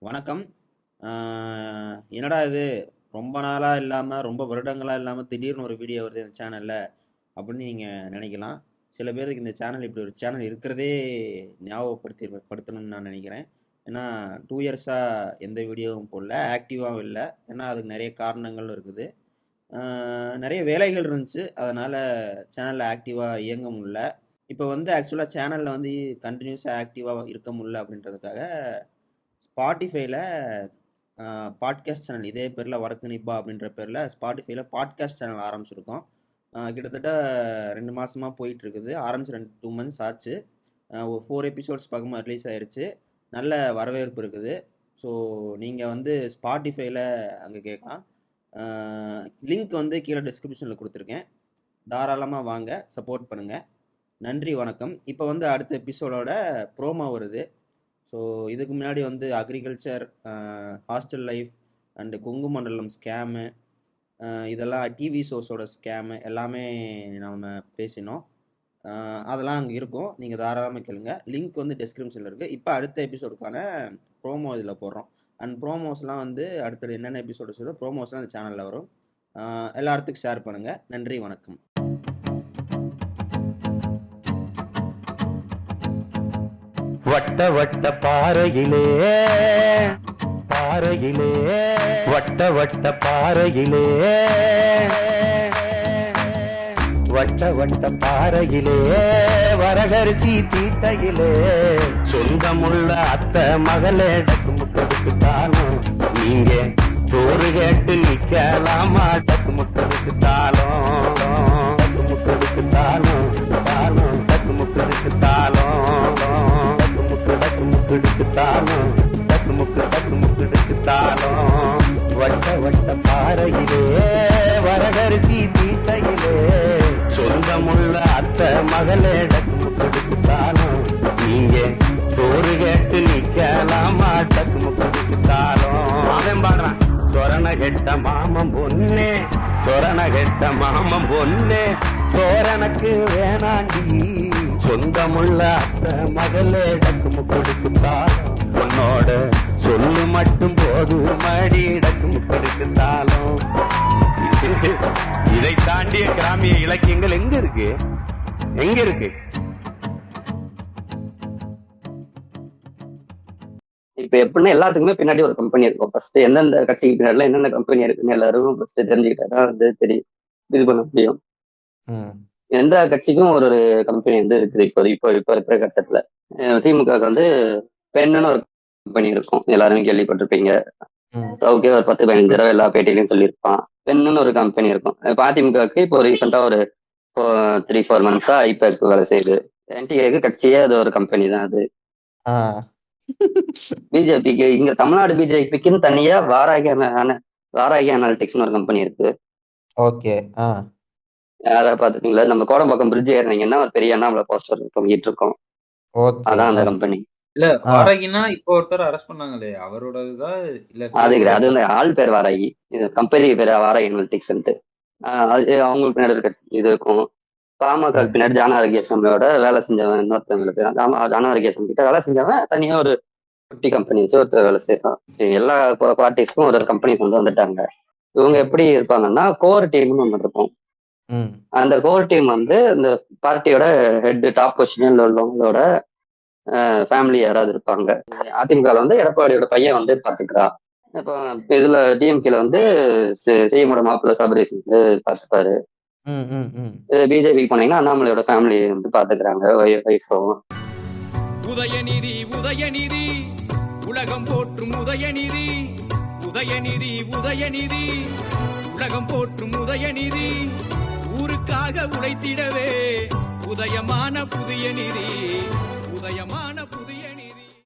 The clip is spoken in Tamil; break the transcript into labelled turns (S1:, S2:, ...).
S1: வணக்கம். ஆ, என்னடா இது ரொம்ப நாளா இல்லாம, ரொம்ப வருடங்களா இல்லாம திடீர்னு ஒரு வீடியோ வருது இந்த சேனல்ல அப்படின்னு நீங்க நினைக்கலாம். சில பேருக்கு இந்த சேனல் இப்படி ஒரு சேனல் இருக்கிறதே படுத்தணும்னு நான் நினைக்கிறேன். ஏன்னா 2 இயர்ஸா எந்த வீடியோவும் போடல, ஆக்டிவாவும் இல்ல. ஏன்னா அதுக்கு நிறைய காரணங்கள் இருக்குது. ஆ, நிறைய வேலைகள் இருந்துச்சு. அதனால சேனல்ல ஆக்டிவா இயங்க முடியல. இப்போ வந்து ஆக்சுவலா சேனல்ல வந்து கன்டினியூஸா ஆக்டிவா இருக்க முடியல அப்படின்றதுக்காக ஸ்பாட்டிஃபைல பாட்காஸ்ட் சேனல் இதே பேரில் வரக்கு நிப்பா அப்படின்ற பேரில் ஸ்பாட்டிஃபைல பாட்காஸ்ட் சேனல் ஆரம்பிச்சிருக்கோம். கிட்டத்தட்ட 2 மாதமாக போயிட்டுருக்குது. ஆரம்பிச்சு 2 மந்த்ஸ் ஆச்சு. ஒரு 4 எபிசோட்ஸ் பக்கமாக ரிலீஸ் ஆயிருச்சு. நல்ல வரவேற்பு இருக்குது. ஸோ நீங்கள் வந்து ஸ்பாட்டிஃபைல அங்கே கேட்கலாம். லிங்க் வந்து கீழே டிஸ்கிரிப்ஷனில் கொடுத்துருக்கேன். தாராளமாக வாங்க, சப்போர்ட் பண்ணுங்கள். நன்றி, வணக்கம். இப்போ வந்து அடுத்த எபிசோடோட ப்ரோமோ வருது. ஸோ இதுக்கு முன்னாடி வந்து agriculture, hostel life and Kongu மண்டலம் ஸ்கேமு, இதெல்லாம் டிவி ஷோஸோட ஸ்கேமு எல்லாமே நம்ம பேசினோம். அதெல்லாம் அங்கே இருக்கும், நீங்கள் தாராளமாக கேளுங்க. லிங்க் வந்து டிஸ்கிரிப்ஷனில் இருக்குது. இப்போ அடுத்த எபிசோடுக்கான ப்ரோமோ இதில் போடுறோம். அண்ட் ப்ரோமோஸ்லாம் வந்து அடுத்தது என்னென்ன எபிசோடு சொல்லுதோ ப்ரோமோஸ்லாம் இந்த சேனலில் வரும். எல்லாத்துக்கும் ஷேர் பண்ணுங்கள். நன்றி, வணக்கம்.
S2: வட்ட வட்ட பாறையிலே பாறையிலே வட்ட வட்ட பாறையிலே வட்ட வட்ட பாறையிலே வரகரிசி தீட்டையிலே சொந்தமுள்ள அத்தை மகளே டக்கு முட்டதுக்கு தானும் நீங்க சோறு கேட்டு நிக்கலாமா டக்கு முட்டதுக்கு தாளும் டக்கு முட்டதுக்கு தாளும் தாளும் டக்கு முட்டதுக்கு தாளும் முக்கெடுத்தாலும் டக்கு முக்கெடுத்தாலும் வட்ட வட்ட பாறையிலே வரகரிசி தீட்டையிலே சொந்தமுள்ள அத்தை மகளே டக்கு முக்கெடுத்தாலும் நீங்க சோறு கேட்டு நிக்கலாமா டக்கு முக்கெடுத்தாலும் அவன் பாடுறான். சொரண கெட்ட மாமன் பொண்ணே சொரண கெட்ட மாமன் பொண்ணே சோரனுக்கு வேணாண்டி சொந்தமுள்ள அத்தை மகளே டக்கு முக்கெடுத்தாலும் உன்னோட சொல்லு மட்டும் போது மடி டக்கு முக்கெடுத்தாலும். இதை தாண்டிய கிராமிய இலக்கியங்கள் எங்க இருக்கு எங்க இருக்கு?
S3: இப்ப எப்படின்னா எல்லாத்துக்குமே பின்னாடி ஒரு கம்பெனி இருக்கும். ஃபர்ஸ்ட் எந்தெந்த கட்சிக்கு பின்னாடி என்னென்ன கம்பெனி இருக்குன்னு எல்லாரும் ஃபர்ஸ்ட் தெரிஞ்சுக்கிட்டா வந்து தெரியும், இது பண்ண முடியும். எந்த கட்சிக்கும் ஒரு கம்பெனி வந்து இருக்குது. இப்போ இருக்கிற கட்டத்துல திமுக வந்து பெண்ணுன்னு ஒரு கம்பெனி இருக்கும், எல்லாருமே கேள்விப்பட்டிருப்பீங்க. சவுக்கே ஒரு 10-15 தடவை எல்லா பேட்டியிலையும் சொல்லியிருப்பான். பெண்ணுன்னு ஒரு கம்பெனி இருக்கும். அதிமுகவுக்கு இப்போ ரீசெண்டா ஒரு 3-4 மந்த்ஸா ஐபேக் வேலை செய்யுது. என்டிஏக்கு கட்சியே அது ஒரு கம்பெனி தான் அது. பிஜேபிக்கு இங்க தமிழ்நாடு பிஜேபிக்குன்னு தனியா வாராகி அனாலிட்டிக்ஸ்னு ஒரு கம்பெனி இருக்கு.
S2: ஓகே,
S3: அதை பாத்துட்டீங்களா? நம்ம கோடம்பாக்கம் பிரிட்ஜ் ஏறினீங்கன்னா ஒரு பெரிய அண்ணாமலை போஸ்டர் தொங்கிட்டு இருக்கோம். அதான் அந்த கம்பெனி.
S4: இல்ல வாராகினா இப்போ ஒருத்தர் அரெஸ்ட் பண்ணாங்களே அவரோடதுதான். இல்ல
S3: அது வந்து ஆள் பேர் வாராகி, கம்பெனி பேர் வாராகி அனாலிட்டிக்ஸ். அவங்களுக்கு பின்னாடி இருக்க இது இருக்கும். பாமக பின்னாடி ஜான ஆரோக்கியசாமியோட வேலை செஞ்சவன் இன்னொருத்தவங்க, ஜான ஆரோக்கியசாமி கிட்ட வேலை செஞ்சவன் தனியா ஒரு 50 கம்பெனி வச்சு ஒருத்தர் வேலை செய்யறான். எல்லா பார்ட்டிஸ்க்கும் ஒரு கம்பெனிஸ் வந்து வந்துட்டாங்க. இவங்க எப்படி இருப்பாங்கன்னா கோர் டீம்னு ஒண்ணு இருக்கும். அந்த கோர் டீம் வந்து இந்த பார்ட்டியோட ஹெட் டாப் பொசிஷன்ல உள்ளவங்களோட ஃபேமிலி யாராவது இருப்பாங்க. அதிமுக வந்து எடப்பாடியோட பையன் வந்து பாத்துக்கிறான். இப்போ இதுல டிஎம்கேல வந்து செய்யமோட மாப்பிள்ள சபரீஷ் வந்து பாத்துப்பாரு. பிஜேபி போனீங்கன்னா அண்ணாமலையோட ஃபேமிலி வந்து பாத்துக்கிறாங்க, ஒய்ஃபும்.
S5: உதயநிதி உதயநிதி உலகம் போற்றும் உதயநிதி உதயநிதி உதயநிதி உலகம் போற்றும் உதயநிதி ஊருக்காக உழைத்திடவே உதயமான புதிய நிதி உதயமான